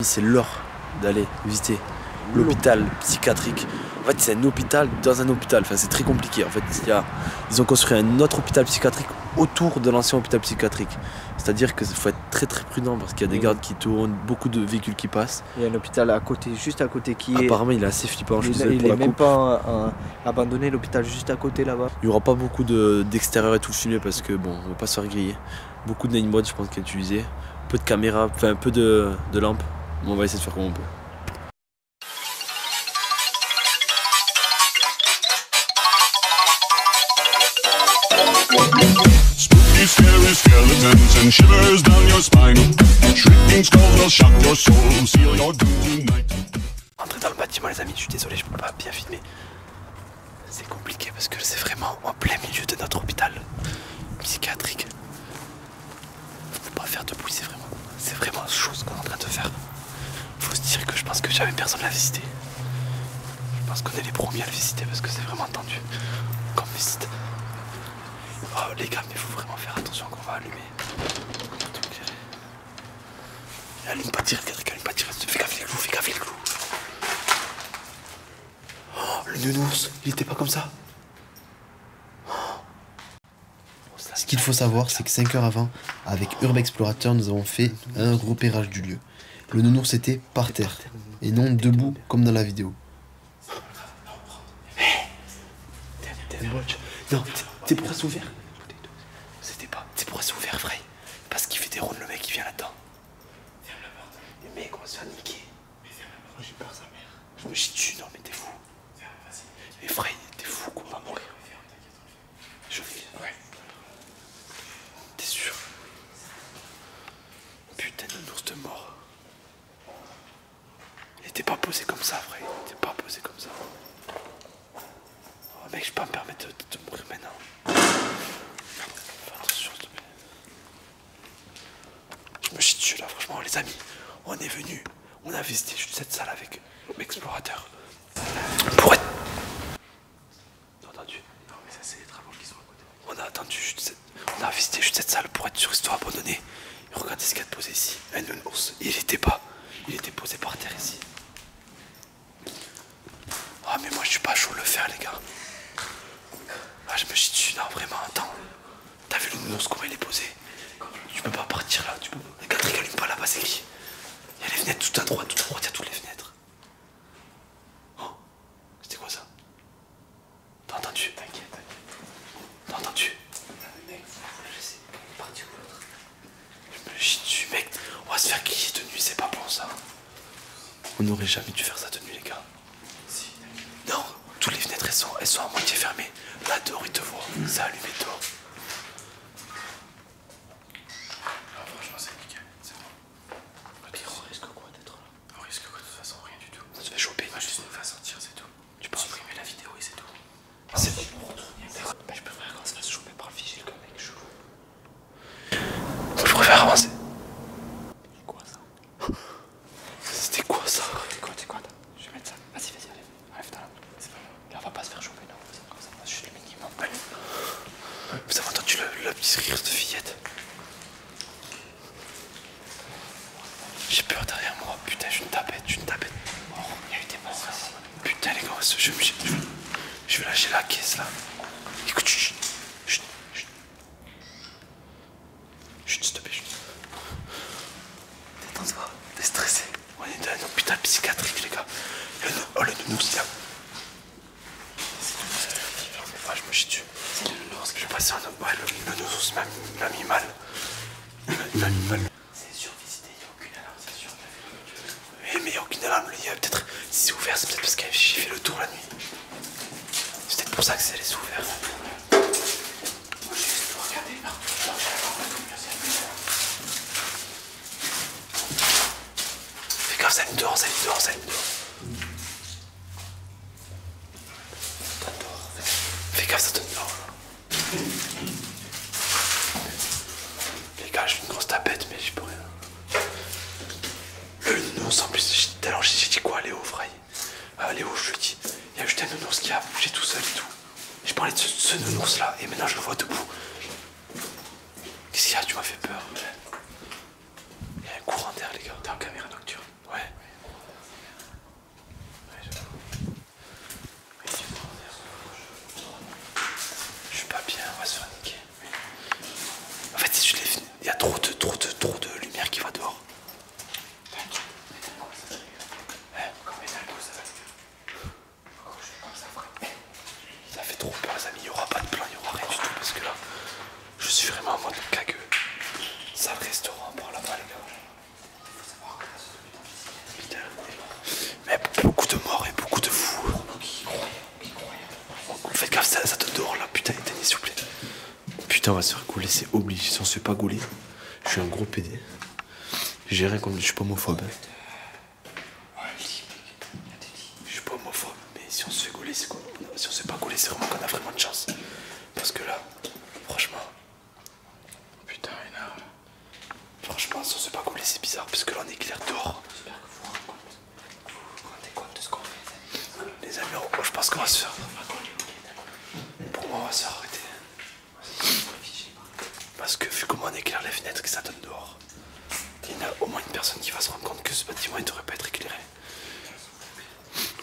C'est l'heure d'aller visiter l'hôpital psychiatrique. En fait, c'est un hôpital dans un hôpital. Enfin, c'est très compliqué. En fait, ils ont construit un autre hôpital psychiatrique autour de l'ancien hôpital psychiatrique. C'est-à-dire qu'il faut être très très prudent parce qu'il y a des gardes qui tournent, beaucoup de véhicules qui passent. Il y a un hôpital à côté, juste à côté qui est... Apparemment, il est assez flippant. Il est même pas abandonné, l'hôpital juste à côté là-bas. Il n'y aura pas beaucoup d'extérieur et tout filmé parce que bon, on va pas se faire griller. Beaucoup de nameboards, je pense, qu'il est utilisé. Peu de caméras, enfin un peu de lampes. On va essayer de faire comme on peut. Spooky, scary skeletons and shivers down your spine. Shrieking skulls will shock your soul, seal your doom tonight. Entrez dans le bâtiment, les amis, je suis désolé, je peux pas bien filmer. C'est compliqué parce que c'est vraiment en plein milieu de notre hôpital psychiatrique. Faut pas faire de bruit, c'est vraiment chose qu'on est en train de faire. Faut se dire que je pense que jamais personne l'a visité. Je pense qu'on est les premiers à le visiter parce que c'est vraiment tendu comme visite. Oh les gars, mais faut vraiment faire attention qu'on va allumer. On va tout éclairer. Et allume pas direct, allume pas direct. Fais gaffe les clous, fais gaffe les clous. Oh, le nounours, il était pas comme ça. Ce qu'il faut savoir, c'est que 5 heures avant, avec Urb Explorateur, nous avons fait un repérage du lieu. Le nounours était par terre, et non debout comme dans la vidéo. Non, t'es pourquoi c'est ouvert? C'était pas. C'est pourquoi c'est ouvert, frère. Parce qu'il fait des rondes, le mec qui vient là-dedans. Ferme la porte. Le mec, on va se faire niquer. Mais ferme la porte, j'ai peur, sa mère. Je me chie dessus, non, mais t'es fou. Mais frère, t'es fou, qu'on va mourir. Je vais. Ouais. T'es sûr? Putain de nounours de mort. Il était pas posé comme ça, frère. Il était pas posé comme ça. Oh, mec, je peux pas me permettre de mourir maintenant. Fais attention, s'il te plaît. Je me chie dessus là, franchement, les amis. On est venu, on a visité juste cette salle avec l'explorateur. Pour être. T'as entendu? Non, mais ça, c'est les travaux qui sont à côté. On a visité juste cette salle pour être sûr, histoire abandonnée. Et regardez ce qu'il y a de posé ici. Un nounours. Il était pas. Il était posé par terre ici. Ah, mais moi, je suis pas chaud de le faire, les gars. Ah, je me chie dessus, non, vraiment, attends. T'as vu le nounours, comment il est posé? Tu peux pas partir là, tu peux pas. Les gars, allume pas là-bas, c'est écrit. Il y a les fenêtres tout à droite, il y a toutes les fenêtres. Oh, c'était quoi ça? T'as entendu? T'inquiète. T'as entendu? Mec, faut le laisser partir ou l'autre. Je me chie dessus, mec. On va se faire griller de nuit, c'est pas bon ça. On n'aurait jamais dû faire ça de nuit, les gars. Non, toutes les fenêtres elles sont à moitié fermées. Là dehors ils te voient, c'est allumé dehors. Ah, franchement c'est nickel, c'est bon. Ok, on risque quoi d'être là? On risque quoi de toute façon? Rien du tout. On se fait choper. Moi juste on va sortir, c'est tout. Tu peux supprimer la vidéo et c'est tout. C'est bon pour retourner. Bah je préfère qu'on se fasse choper par le vigile comme mec chelou. Je préfère avancer. Quoi ça? C'était quoi ça? C'est quoi? Je vais mettre ça. Vas-y, allez. Enlève-toi là. C'est pas bon. Là, on va pas se faire choper, non. Comme ça, on va juste le minimum. Allez. Vous avez entendu le petit rire de fillette? J'ai peur derrière moi. Putain, je suis une tapette. Oh, il y a eu des morts. Putain, les gars, je vais lâcher la caisse là. Écoute, chut, s'il te plaît, chut. Détends-toi, t'es stressé. On est dans un hôpital psychiatrique, les gars. Oh, le nounours, là. Ouais, je me chie dessus. C'est le nounours. Je vais passer un autre. Ouais, le nounours m'a mis mal. Il m'a mis mal. C'est survisité, il n'y a aucune alarme, c'est sûr. Oui, mais il n'y a aucune alarme. Il y a peut-être. Si c'est ouvert, c'est peut-être parce que j'ai fait le tour la nuit. C'est peut-être pour ça que c'est laissé ouvert. Juste regarder partout. Fais gaffe, ça allume dehors. Fais gaffe, ça donne dehors. Les gars, j'ai une grosse tapette, mais j'y peux rien. Le nounours, en plus, alors j'ai dit quoi, Léo, Fray? Léo, je lui dis, il y a juste un nounours qui a bougé tout seul et tout. Je parlais de ce nounours là, et maintenant je le vois debout. Qu'est-ce qu'il y a? Tu m'as fait peur. Il y a un courant d'air, les gars. T'es en caméra nocturne? Ouais. Putain, on va se faire gauler, c'est obligé. Si on se fait pas gauler, je suis un gros PD. J'ai rien contre, je suis pas homophobe. Je suis pas homophobe, mais si on se fait gauler, c'est quoi? Si on se fait pas gauler, c'est vraiment qu'on a vraiment de chance. Parce que là, franchement. Putain, énorme. Franchement, si on se fait pas gauler, c'est bizarre. Parce que là, on est clair dehors. J'espère que vous vous rendez compte de ce qu'on fait. Les amis, je pense qu'on va se faire. Pour moi, on va se faire arrêter. Parce que vu comment on éclaire les fenêtres que ça donne dehors, il y en a au moins une personne qui va se rendre compte que ce bâtiment ne devrait pas être éclairé.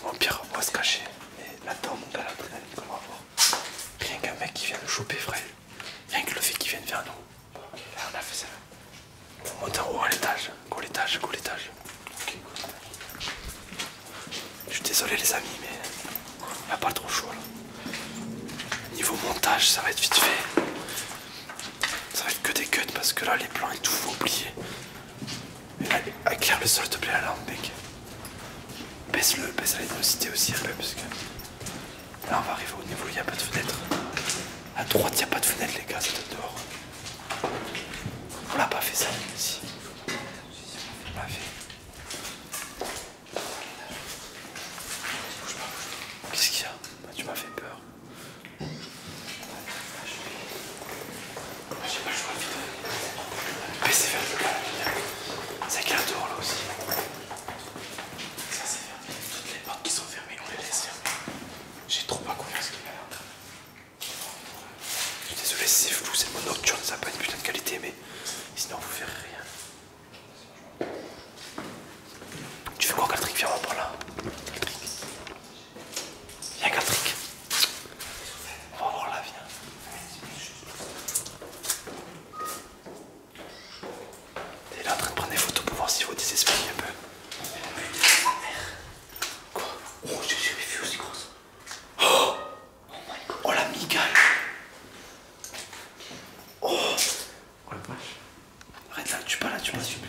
Au pire, on va se cacher. Mais là-dedans, mon gars, l'adrénaline qu'on va avoir. Rien qu'un mec qui vient nous choper, frère. Rien que le fait qu'il vienne vers nous. Là, on a fait ça. On monte en haut à l'étage. Go l'étage, go l'étage. Je suis désolé, les amis, mais on n'a pas trop chaud là. Niveau montage, ça va être vite fait. Ça va être que des cuts parce que là, les plans et tout, faut oublier. Éclaire le sol, s'il te plaît, la lampe, mec. Baisse la luminosité aussi un peu parce que là, on va arriver au niveau où il n'y a pas de fenêtre. À droite, il n'y a pas de fenêtre, les gars, ça donne dehors. On l'a pas fait ça, si. On l'a fait. Qu'est-ce qu'il y a? Bah, tu m'as fait peur. J'ai pas le choix, vite. Baissez vers le bas. Ça éclaire dehors là aussi. Ça c'est fermé. Toutes les portes qui sont fermées, on les laisse fermer. J'ai trop pas confiance qu'il y a là. Je suis désolé si c'est flou, c'est mon nocturne, ça n'a pas une putain de qualité, mais sinon vous verrez rien. Tu fais quoi, Galtrick? Viens, on va par là. Galtrick. Viens, Galtrick. On va voir là, viens. T'es là en train de prendre des photos pour voir s'il faut des esprits un peu. Quoi? Oh, j'ai jamais vu aussi grosse. Oh, oh la migale. Oh, oh la vache. Arrête là, tu pas là, tu vas la tuer.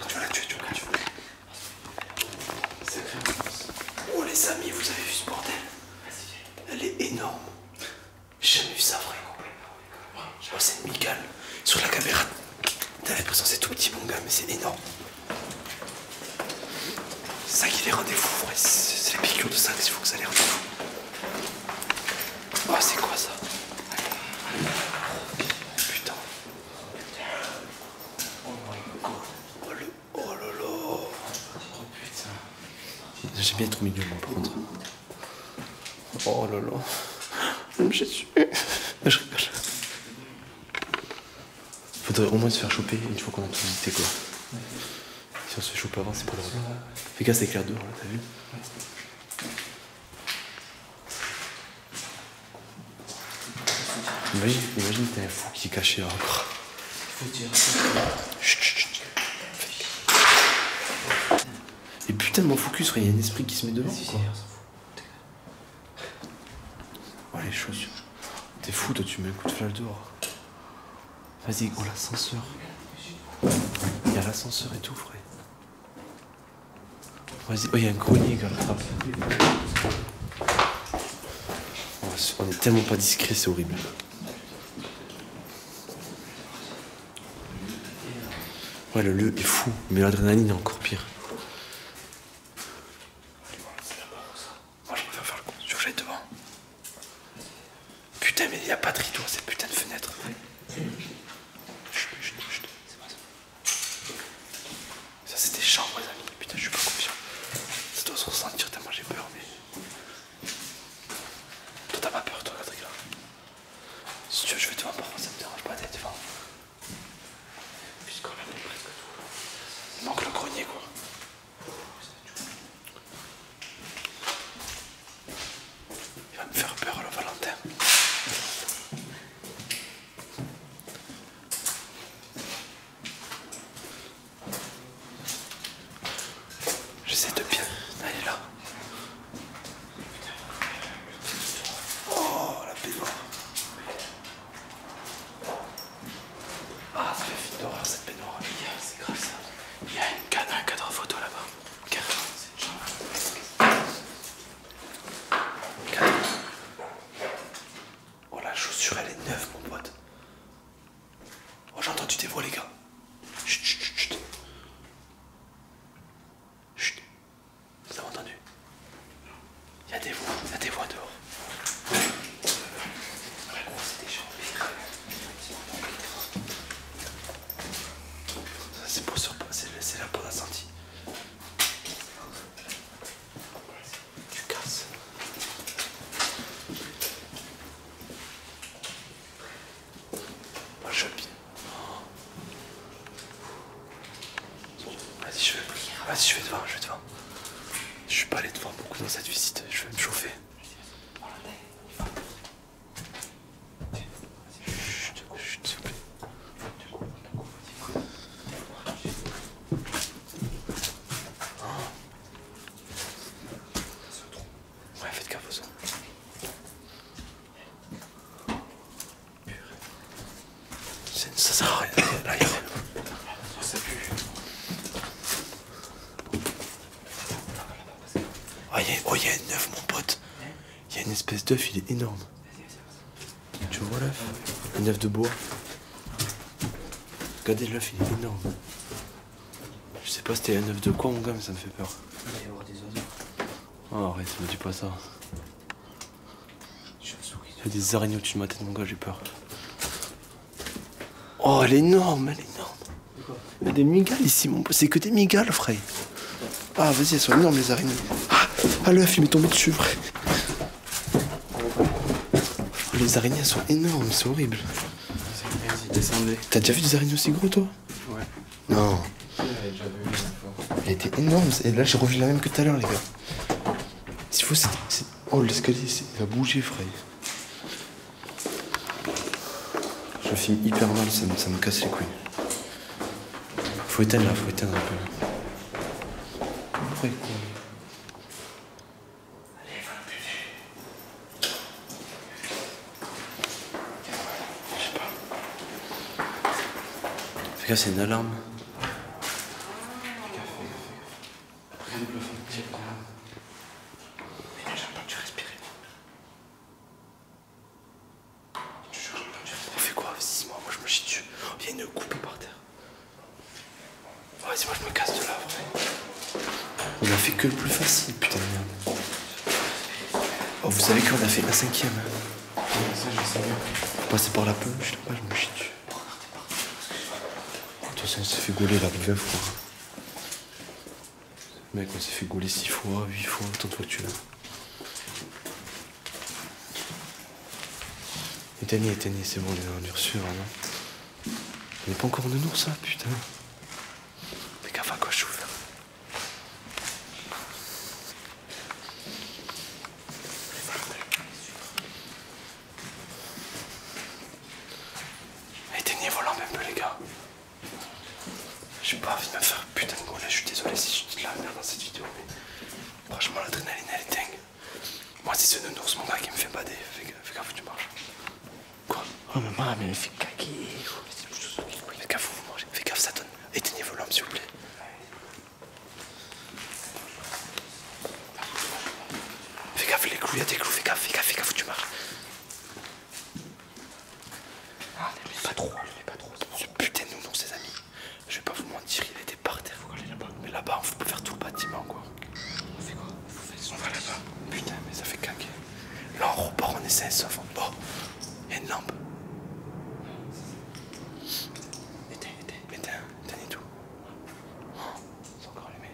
Oh les amis, vous avez vu ce bordel? Elle est énorme. J'ai jamais vu ça vrai. Oh, c'est une migale. Sur la caméra, t'as l'impression que c'est tout petit mon gars, mais c'est énorme. C'est ça qui les rendez fous, vrai. C'est les piqûres de ça qu'il faut que ça les rende fous. Oh, c'est quoi ça? Putain. Oh là là. J'aime bien être au milieu, moi, par contre. Oh là là. J'ai tué. Je rigole. Faudrait au moins se faire choper une fois qu'on a tout visité, quoi. Si on se fait choper avant, c'est pas drôle. Fais gaffe, c'est éclair dehors, là, t'as vu? Imagine t'as un fou qui est caché là encore. Faut dire. Chut, chut, chut. Et putain, mon focus, il y a un esprit qui se met devant, quoi. Oh, les chaussures. T'es fou, toi, tu mets un coup de flash dehors. Vas-y, oh, l'ascenseur. Il y a l'ascenseur et tout, frère. Vas-y, oh, il y a un grenier, gars, attrape. On est tellement pas discret, c'est horrible. Ouais, le lieu est fou, mais l'adrénaline est encore pire. Moi, je préfère faire le coup. Tu veux que j'aille devant? Putain, mais il n'y a pas de rideau à cette putain de fenêtre. Chut, chut, chut. Ça, c'est des chambres, les amis. Putain, je suis pas confiant. Ça doit se ressentir tellement j'ai peur, mais. Toi, t'as pas peur, toi, Patrick, là? Si tu veux, je vais devant, par contre, ça me dérange pas d'être devant. Puisqu'on a presque tout. Il manque le grenier, quoi. Il va me faire peur, le Valentin. J'essaie de bien aller là. Oh, la baignoire. Ah, ça fait film d'horreur cette baignoire. C'est grave ça. Il y a un cadre photo là-bas. Carrément, c'est une chambre. Cadre. Oh, la chaussure, elle est neuve, mon pote. Vas-y, je vais devant, je vais devant. Je suis pas allé devant beaucoup dans cette visite, je vais me chauffer. Chut, chut, s'il vous plaît. Ouais, faites gaffe au son. Ça sert à rien, là, il y a rien. Ça pue. Oh, il y a un œuf, mon pote. Il y a une espèce d'œuf, il est énorme. Tu vois l'œuf? Un œuf de bois. Regardez l'œuf, il est énorme. Je sais pas c'était un œuf de quoi, mon gars, mais ça me fait peur. Il va y avoir des oiseaux. Oh, arrête, me dis pas ça. Il y a des araignées au-dessus de ma tête, mon gars, j'ai peur. Oh, elle est énorme, elle est énorme. Il y a des migales ici, mon pote. C'est que des migales, frère. Ah, vas-y, elles sont énormes, les araignées. Ah, l'œuf, il m'est tombé dessus, frère. Oh, les araignées, elles sont énormes, c'est horrible. Vas-y, descendez. T'as déjà vu des araignées aussi gros, toi? Ouais. Non. J'avais déjà vu une fois. Elle était énorme. Et là, j'ai revu la même que tout à l'heure, les gars. S'il faut, oh, l'escalier, il va bouger, frère. Je filme hyper mal, ça me casse les couilles. Faut éteindre là, faut éteindre un peu. Après, quoi? Je sais pas. Fais gaffe, c'est une alarme. Après le plafond, tiens. Mais j'ai entendu respirer. On fait quoi? Vas-y, moi je me chie dessus. Il y a une coupée par terre. Vas-y, moi je me casse de là, vrai. On a fait que le plus facile, putain de merde. Oh, vous savez qu'on a fait la 5e. Ça, je sais bien. Faut passer par la peluche là-bas, je me chie dessus. De toute façon, on s'est fait gauler là 20 fois. Mec, on s'est fait gauler 6 fois, 8 fois, autant de fois que tu veux. Éteignez, c'est bon, on est reçu, non? On n'est pas encore de nous, ça, putain. Fais gaffe à quoi je ouvre. Éteignez vos lampes un peu, les gars. J'ai pas envie de me faire putain de gauler, je suis désolé si je dis de la merde dans cette vidéo, mais franchement, l'adrénaline, elle est dingue. Moi, c'est ce nounours, mon gars, qui me fait bader. Fais gaffe où tu marches. Quoi? Oh, maman, mais elle fait caquer. Fais gaffe où vous mangez. Fais gaffe, ça donne. Éteignez vos lampes, s'il vous plaît. Fais gaffe, les clous, il y a des clous. Fais gaffe où tu marches. Ah, pas trop, pas trop. Ce putain de nounours, ses amis. Je vais pas vous mentir, il était par terre. Faut aller là-bas. Mais là-bas, on peut faire tout le bâtiment, quoi. On fait quoi? On va là-bas. Putain, mais ça fait caquer. Là, on repart, on essaie, sauf. Oh, il y a une lampe. Éteins tout. Oh, c'est encore allumé.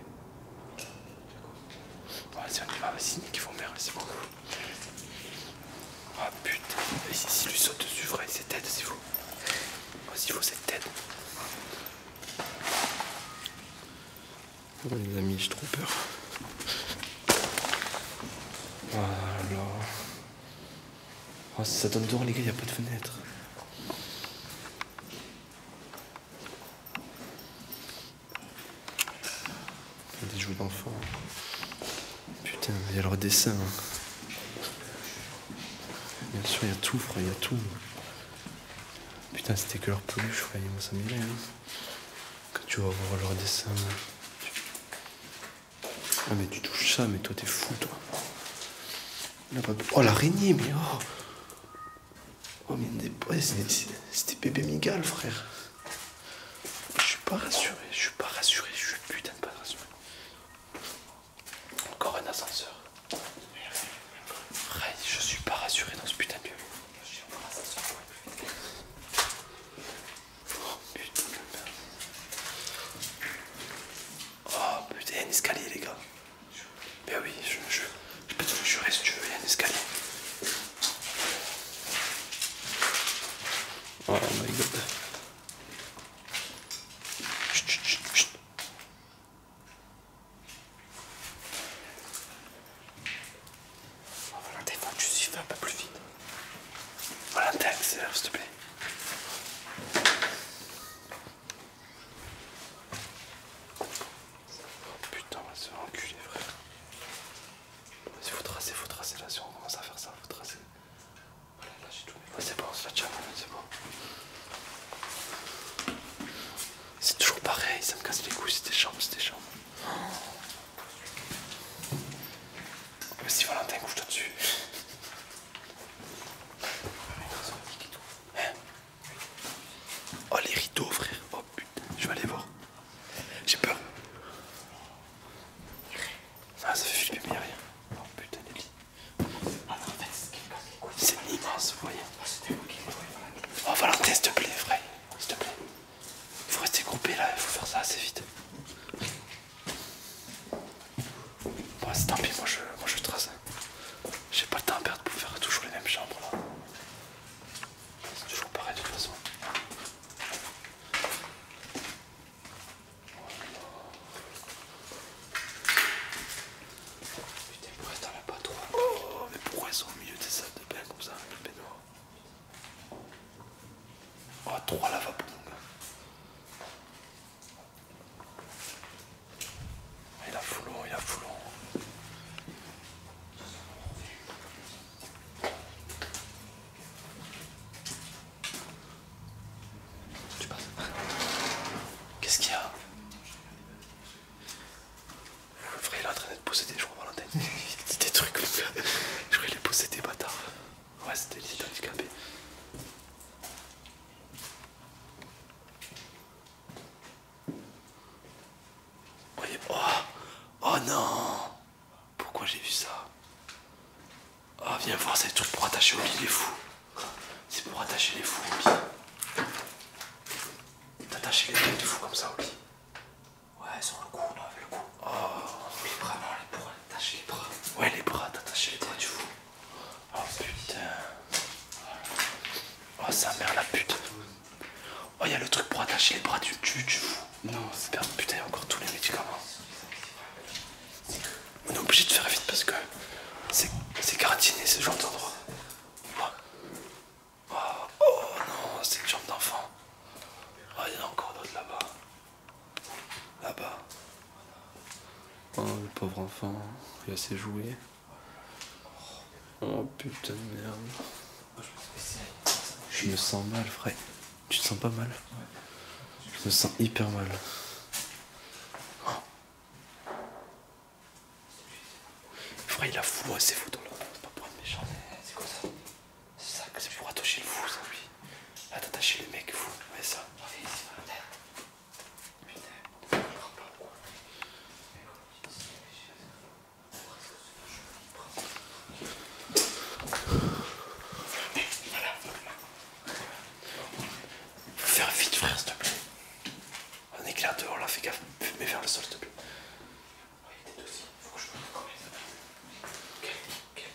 Vas-y, on y va, vas-y, nique vos mères, c'est bon. Ah putain, si lui saute dessus, frère, c'est tête, c'est fou. Vas-y, il faut cette tête. Oh, les amis, j'ai trop peur. Oh là là. Oh, ça donne dehors, les gars, il n'y a pas de fenêtre. Des jeux d'enfants. Putain, il y a leur dessin. Bien sûr, il y a tout, frère, il y a tout. Putain, c'était que leur peluche, frère, moi ça m'énerve. Quand tu vas voir leur dessin. Ah, mais tu touches ça, mais toi t'es fou, toi. Oh, l'araignée, mais oh! Oh, mais c'était bébé Miguel, frère. Je suis pas rassuré, je suis putain de pas rassuré. Encore un ascenseur. Frère, je suis pas rassuré dans ce putain de lieu. Oh putain de merde. Oh putain, il y a un escalier, les gars. Ben oui, je peux te le jurer si tu veux, il y a un escalier. Oh my god. Chut, chut, chut, chut. Vas-y Valentin, couche-toi dessus. Hein? Oh les rideaux frère. Oh putain, je vais aller voir. J'ai peur. Ah ça fait flipper mais y'a rien. Oh putain les lits. C'est immense, vous voyez. Oh Valentin s'il te plaît frère. S'il te plaît. Il faut rester groupé là, il faut faire ça assez vite. Bon c'est tant pis, moi je trace. J'ai pas le temps à perdre pour faire toujours les mêmes chambres là. C'est toujours pareil de toute façon. Putain, pourquoi t'en as pas trop? Oh, mais pourquoi ils sont au milieu des salles de bain comme ça, les baignoires? Oh, 3 lavabos mon gars. Il a foulon, il a foulon. Tu passes. Qu'est-ce qu'il y a? Le vrai il est en train d'être possédé, je crois, Valentin. Il dit des trucs comme ça. Je crois qu'il est possédé, bâtard. Ouais, c'était lit handicapé. Voyez, oh, oh non! Pourquoi j'ai vu ça? Oh, viens voir, c'est des trucs pour attacher au lit, les fous. C'est pour attacher les fous au lit. T'attacher les têtes de fous comme ça au lit. Ouais, sur le cou, non, avec le cou. Oh. Les bras, non, les bras, t'attacher les bras. Ouais, les bras, t'attacher les bras du fou. Oh putain. Oh, sa mère la pute. Oh, il y a le truc pour attacher les bras du fou. Non, c'est bien. Putain, il y a encore tous les médicaments. On est obligé de faire vite parce que c'est gratiné ce genre d'endroit. Oh non, c'est une chambre d'enfant. Oh, il y en a encore d'autres là-bas. Là-bas. Oh, le pauvre enfant, il a ses jouets. Oh putain de merde. Je me sens mal, frère. Tu te sens pas mal? Je me sens hyper mal. Frère, il a fou à ces photos là. C'est pas pour être méchant. C'est quoi ça? C'est ça, c'est pour attacher le fou, ça, oui. Là, t'attacher les mecs fous. Ouais, ça. Faut faire vite, frère, s'il te plaît. Un éclair dehors là, fais gaffe. Mets vers le sol, s'il te plaît.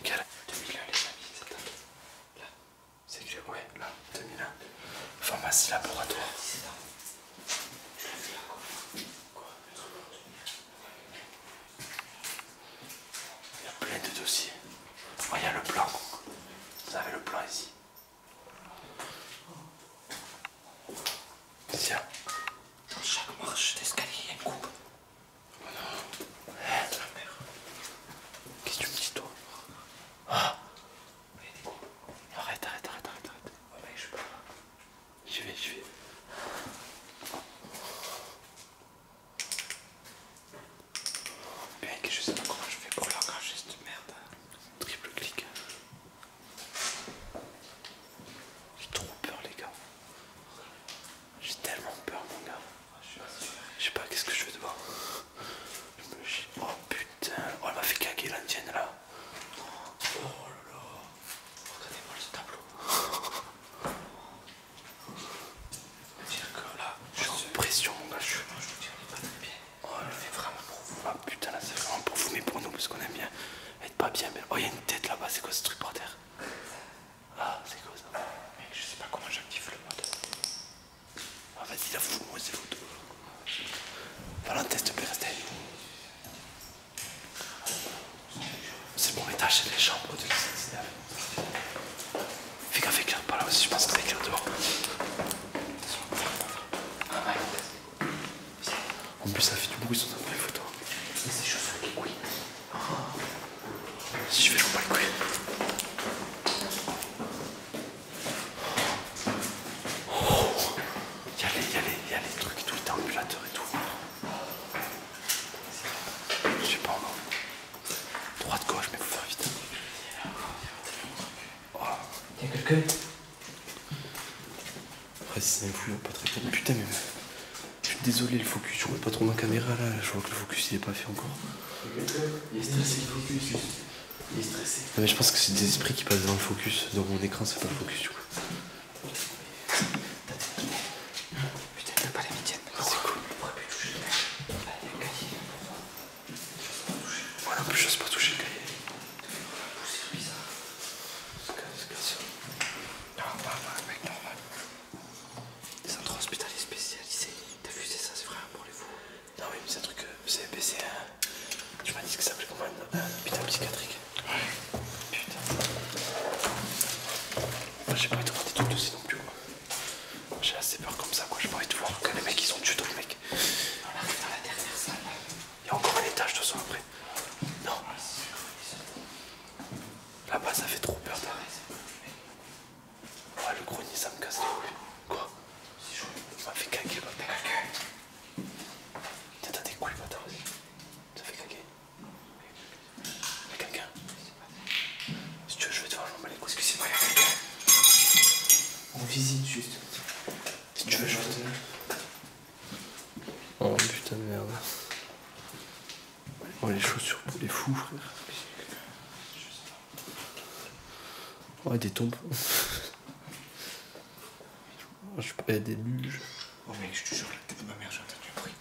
Quel 2001 les amis, c'est dingue. Là, c'est que ouais, là, 2001. Pharmacie, laboratoire. Il y a plein de dossiers. Oh, il y a le plan. Vous avez le plan ici. Tiens. Dans chaque marche d'escalier, il y a une coupe. Oh non. Qu'est-ce que tu me dis, toi? Ah. Arrête. Ouais, mec, je peux pas. J'y vais. Mec, je sais pas comment je fais pour l'engager cette merde. Triple clic. J'ai trop peur, les gars. J'ai tellement peur, mon gars. Je sais pas, qu'est-ce que je fais devant. Je me chie. Oh putain. Oh, elle m'a fait caguer l'indienne là. Oh là là. Regardez-moi ce tableau. Dire que là, je suis en pression, mon gars. Je vous dis, on est pas très bien. Oh, elle fait vraiment pour vous. Ah putain, là, c'est vraiment pour vous, mais pour nous, parce qu'on aime bien être pas bien. Mais... oh, il y a une tête là-bas. C'est quoi ce truc par terre? Ah, c'est quoi ça? Mec, je sais pas comment j'active le mode. Ah, vas-y, la fous-moi ces photos. Valentin, s'il te plaît, restez. C'est bon étage, c'est les chambres de l'ICCDF. Fais gaffe, éclaire par là aussi, je pense qu'on va éclaire dehors. En plus, ça fait du bruit sur notre photo. Et c'est chaud sur les couilles. Si je fais, je vois pas les couilles. Il y a les trucs, tout le déambulateur et tout. Je sais pas encore. Droite, gauche, mais faut faire vite. Y'a quelqu'un? Après, si c'est un fou, il va pas te répondre. Putain, mais. Je suis désolé, le focus, je vois pas trop ma caméra là. Je vois que le focus il est pas fait encore. Il est stressé, le focus. Il est stressé. Non, mais je pense que c'est des esprits qui passent dans le focus. Dans mon écran, c'est pas le focus du coup. Putain, t'as pas les mitiennes. C'est cool. On pourrait plus toucher le mec. Allez, le cahier. Moi non plus, j'ose pas toucher le cahier. C'est bizarre. Normal, mec, normal. Des centres hospitaliers spécialisés. T'as vu, c'est ça, c'est vraiment pour les fous. Non, oui, mais c'est un truc. C'est PC. Tu m'as dit que ça s'appelait comment un hôpital psychiatrique. Ouais. Putain. Moi, j'ai pas envie de voir des trucs aussi non plus. Quoi. J'ai assez peur comme ça, quoi. J'ai pas envie de voir que les mecs ils ont tué d'autres mecs. On arrive dans la dernière salle. Il y a encore un étage de son après. Non. Là-bas, ça fait trop peur. Ouais, le grenier, ça me casse les couilles. Quoi? Il m'a fait caguer, bah. Tiens, t'as des couilles, bâtard, vas-y. Ça fait caguer. Y'a quelqu'un? Si tu veux, je vais te faire l'emballer les couilles. Excusez-moi, y'a quelqu'un. On visite juste. Si tu veux, je vais te. Oh putain de merde. Oh, les chaussures pour les fous, frère. Oh, des tombes. Je sais pas, il y a des luges. Oh mec, je te jure, la tête de ma mère, j'ai entendu un bruit.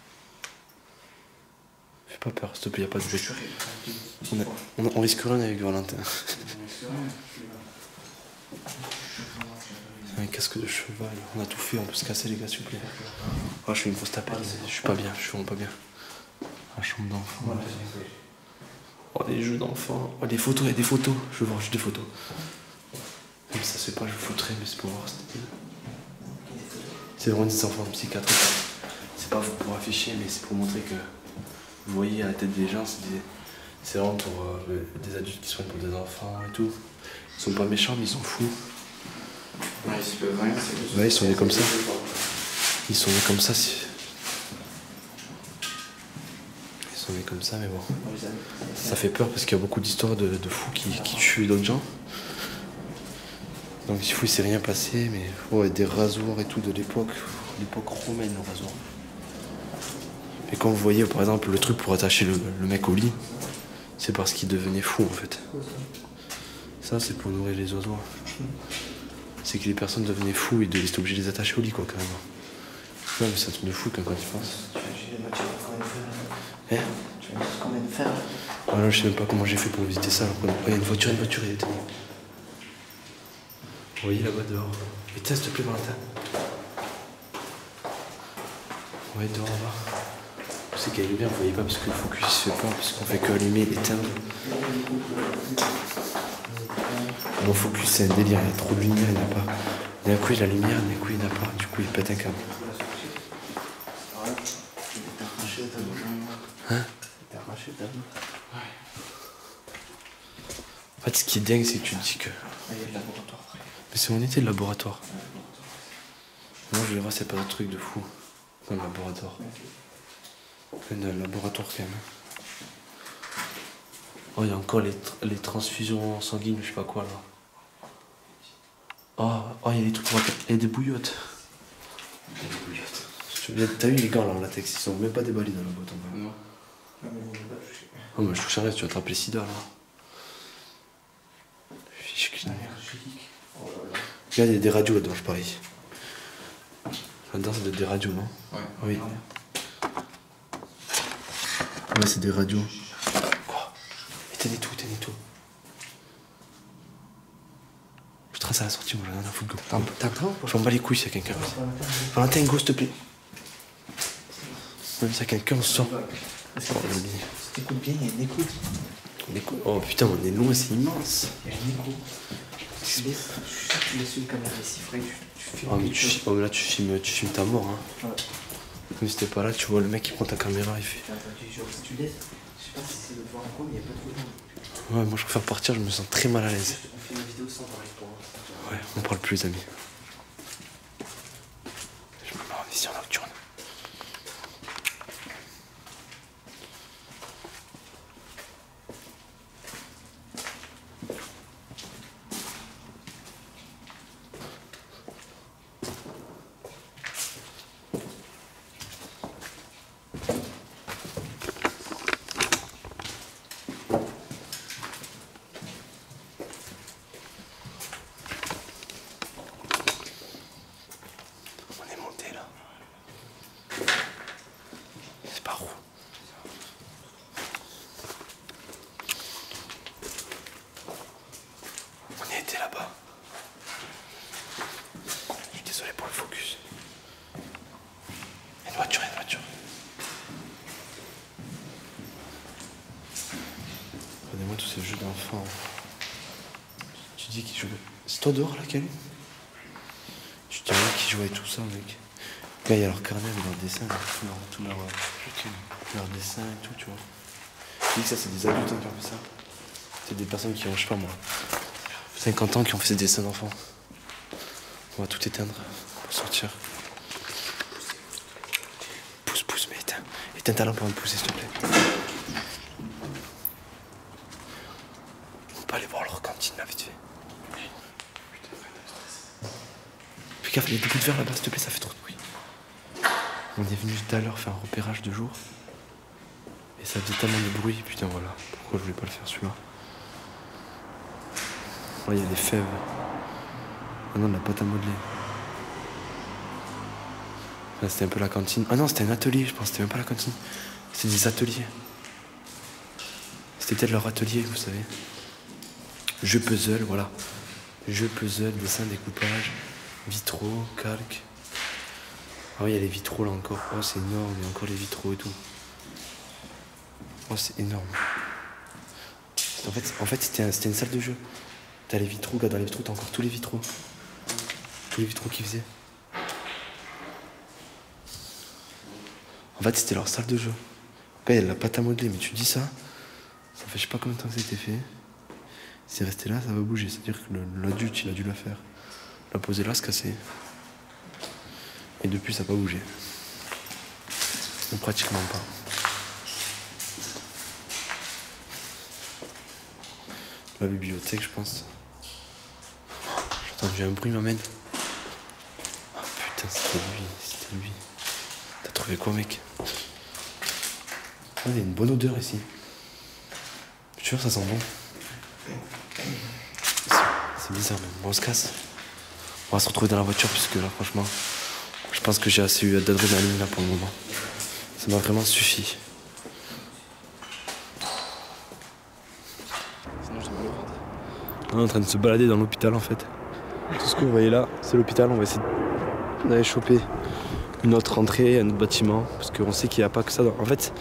Fais pas peur, s'il te plaît, y a pas de Je bruit. te jure, On risque rien avec Valentin. Un casque de cheval, on a tout fait, on peut se casser les gars s'il vous plaît. Oh, je suis une grosse tapette, je suis pas bien, je suis vraiment pas bien. La chambre d'enfant. Oh, les jeux d'enfants. Oh, des photos, il y a des photos. Je veux voir juste des photos. Même si ça se fait pas, je foutrais, mais c'est pour voir. C'est vraiment des enfants psychiatriques. C'est pas pour afficher, mais c'est pour montrer que vous voyez à la tête des gens, c'est vraiment pour des adultes qui soignent pour des enfants et tout. Ils sont pas méchants, mais ils sont fous. Ouais, ils peuvent rien, c'est Ouais, ils sont nés comme ça. Ils sont nés comme ça, Ils sont nés comme ça, mais bon. Ça fait peur parce qu'il y a beaucoup d'histoires de fous qui tuent d'autres gens. Donc, il faut, il s'est rien passé, mais ouais, des rasoirs et tout de l'époque romaine, le rasoir. Et quand vous voyez, par exemple, le truc pour attacher le mec au lit, c'est parce qu'il devenait fou, en fait. Ça, c'est pour nourrir les oiseaux. C'est que les personnes devenaient fous et étaient obligés de les attacher au lit, quoi, carrément. Ouais, mais c'est un truc de fou quand tu penses. Tu imagines les matières combien de fer? Hein? Tu imagines combien de fer? Ah là, je sais même pas comment j'ai fait pour visiter ça. Oh, il y a une voiture, il est éteinte. Vous voyez là-bas dehors. Éteins, s'il te plaît, Valentin. Ouais, dehors là-bas. Vous savez qu'elle est bien, vous voyez pas parce que le focus il se fait pas, parce qu'on fait que allumer et éteindre. Mon focus c'est un délire, il y a trop de lumière, il n'y en a pas. D'un coup il y a la lumière, d'un coup il n'y en a pas, du coup il pète un câble. T'as arraché ta bouche. Hein? T'as arraché ta bouche. Ouais. En fait ce qui est dingue c'est que tu te dis que... Ah, il y a le laboratoire, frère. Mais c'est mon été le laboratoire. Moi je vais voir c'est pas de truc de fou dans le laboratoire. Dans le laboratoire quand même. Oh il y a encore les transfusions sanguines, je sais pas quoi là. Oh il y a des trucs pour... Il y a des bouillottes. T'as vu les gants là en latex, ils sont même pas déballés dans la boîte en bas. Non. Ah, mais on va pas toucher. Oh mais je touche rien, tu vas attraper le sida là. Fiche clean. Oh là là. Regarde, il y a des radios là-dedans, je parie. Là-dedans, ça doit être des radios, non? Ouais. Oui. Ouais, c'est des radios. Quoi? Éteignez tout, éteignez tout. Je trace à la sortie, moi, j'ai rien à foutre. T'as le temps? Je m'en bats les couilles s'il y a quelqu'un. Valentin, go, s'il te plaît. Même s'il y a quelqu'un, on sort. Si t'écoutes bien, il y a une écoute. Oh putain, on est loin, c'est immense. Il y a une écho. Tu laisses, je suis sûr que tu laisses une caméra ici, frère. Tu filmes. Oh, mais oh, mais là, tu filmes ta mort, hein. Ouais. Comme si t'étais pas là, tu vois le mec qui prend ta caméra, il fait. Attends, genre, si tu laisses, je sais pas si c'est le voir en coin, mais il n'y a pas trop de monde. Ouais, moi je préfère partir, je me sens très mal à l'aise. On fait une vidéo sans parler pour moi. Ouais, on parle plus, les amis. Je me mets en vision nocturne. Regardez-moi tous ces jeux d'enfants. Tu dis qu'ils jouent. C'est toi dehors là, Cali? Tu dirais qu'ils jouaient tout ça, mec. Là, il y a leur carnet avec leurs dessins, tout leur dessin et tout, tu vois. Tu dis que ça, c'est des adultes qui ont fait ça. C'est des personnes qui ont, je sais pas moi, 50 ans qui ont fait ces dessins d'enfants. On va tout éteindre pour sortir. Pousse, mais éteins ta lampe avant de pousser, s'il te plaît. On peut aller voir leur cantine là, vite fait. Fais gaffe, il y a des bouts de verre là-bas, s'il te plaît, ça fait trop de bruit. On est venu tout à l'heure faire un repérage de jour. Et ça faisait tellement de bruit, putain voilà. Pourquoi je voulais pas le faire celui-là? Oh, il y a des fèves. Ah non, de la pâte à modeler. Là, c'était un peu la cantine. Ah non, c'était un atelier, je pense. C'était même pas la cantine. C'était des ateliers. C'était peut-être leur atelier, vous savez. Jeux puzzle, voilà. Jeux puzzle, dessin, découpage, vitraux, calque. Ah oui, il y a les vitraux là encore. Oh, c'est énorme, il y a encore les vitraux et tout. Oh, c'est énorme. En fait c'était une salle de jeu. T'as les vitraux, regarde dans les vitraux, t'as encore tous les vitraux. Tous les vitraux qu'ils faisaient. En fait, c'était leur salle de jeu. Après, il y a de la pâte à modeler, mais tu dis ça, ça fait je sais pas combien de temps que ça a été fait. C'est resté là, ça va bouger. C'est-à-dire que l'adulte, il a dû la faire. La poser là, se casser. Et depuis, ça n'a pas bougé. Ou pratiquement pas. La bibliothèque, je pense. J'ai entendu un bruit, m'amène. Oh putain, c'était lui. T'as trouvé quoi, mec? Oh, il y a une bonne odeur ici. Je suis sûr, ça sent bon. C'est bizarre, même. Bon, on se casse. On va se retrouver dans la voiture, puisque là, franchement, je pense que j'ai assez eu d'adrénaline là pour le moment. Ça m'a vraiment suffi. Sinon, j'ai mal au ventre. On est en train de se balader dans l'hôpital en fait. Tout ce que vous voyez là, c'est l'hôpital. On va essayer d'aller choper une autre entrée, un autre bâtiment, parce qu'on sait qu'il n'y a pas que ça. En fait,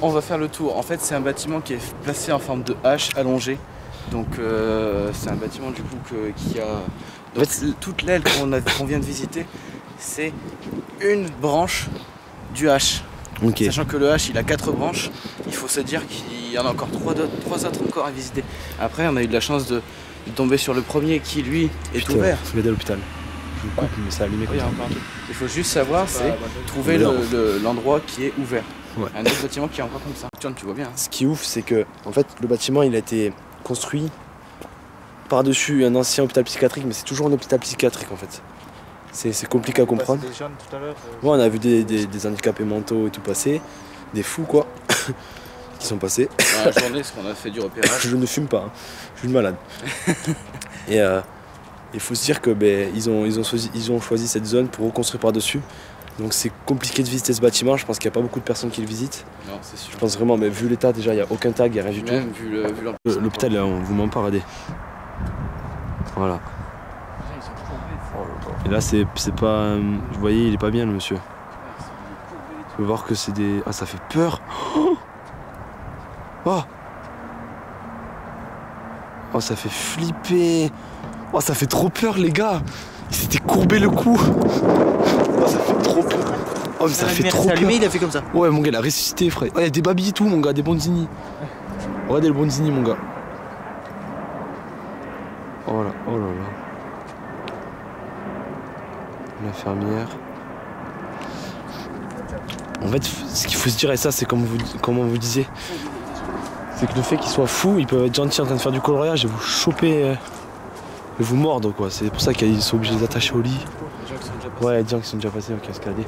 on va faire le tour. En fait, c'est un bâtiment qui est placé en forme de H allongée. Donc, c'est un bâtiment du coup qui a. Donc, en fait, toute l'aile qu'on vient de visiter, c'est une branche du H. Okay. Sachant que le H il a 4 branches, il faut se dire qu'il y en a encore 3 autres encore à visiter. Après, on a eu de la chance de tomber sur le premier qui lui est ouvert. Regardez l'hôpital. Je vous coupe, mais ça a allumé comme ça. Il faut juste savoir, c'est trouver l'endroit qui est ouvert. Ouais. Un autre bâtiment qui est encore comme ça. Tu vois bien. Hein. Ce qui est ouf, c'est que en fait, le bâtiment il a été construit par-dessus un ancien hôpital psychiatrique, mais c'est toujours un hôpital psychiatrique en fait. C'est compliqué à comprendre. Des jeunes tout à l'heure. Ouais, on a vu des handicapés mentaux et tout passer, des fous quoi, qui sont passés. Dans la journée, parce qu'on a fait du repérage. Je ne fume pas, hein. Je suis une malade. Et il faut se dire que ils ont choisi cette zone pour reconstruire par-dessus. Donc c'est compliqué de visiter ce bâtiment, je pense qu'il n'y a pas beaucoup de personnes qui le visitent. Non, c'est sûr. Je pense vraiment, mais vu l'état déjà, il n'y a aucun tag, il n'y a rien du tout. Même vu l'hôpital, on vous ment pas, regardez. Voilà. Et là c'est pas... Vous voyez, il est pas bien le monsieur. Vous pouvez voir que c'est des... Ah, ça fait peur. Oh, oh, ça fait flipper. Oh, ça fait trop peur les gars. Il s'était courbé le cou. Oh, ça fait trop peur. Oh, mais ça fait trop peur. Allumé, il a fait comme ça. Ouais, mon gars, il a ressuscité, frère. Oh, il y a des babilles et tout, mon gars, des bonzini. Regardez le bonzini, mon gars. Oh là, oh là là. L'infirmière. En fait, ce qu'il faut se dire, et ça, c'est comme on vous disait, c'est que le fait qu'ils soient fous, ils peuvent être gentils en train de faire du coloriage et vous choper, et vous mordre, quoi. C'est pour ça qu'ils sont obligés de les attacher au lit. Ouais, les gens qui sont déjà passés, ok, escaladés.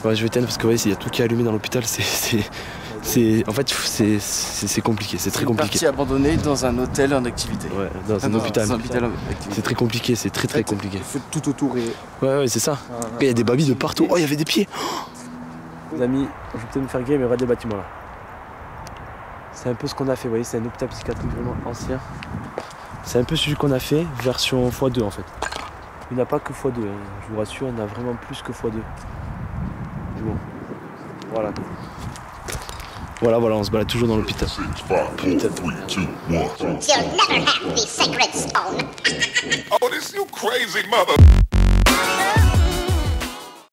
Ouais, je vais éteindre parce que vous voyez, il y a tout qui est allumé dans l'hôpital, en fait, c'est compliqué, c'est très compliqué. Partie abandonnée dans un hôtel en activité. Ouais, dans un hôpital. C'est très compliqué, c'est très compliqué. Il faut tout autour et... Ouais, c'est ça. Il y a des babilles de partout. Oh, il y avait des pieds. Les amis, je vais peut-être me faire griller, mais regardez le bâtiment là. C'est un peu ce qu'on a fait, vous voyez, c'est un hôpital psychiatrique vraiment ancien. C'est un peu celui qu'on a fait, version x2 en fait. Il n'y a pas que x2, hein. Je vous rassure, il y en a vraiment plus que x2. Bon, voilà. Voilà, on se balade toujours dans l'hôpital. 6, 5, 4, 3, 2, 1. You'll never have the sacred stone. Oh, this you crazy mother.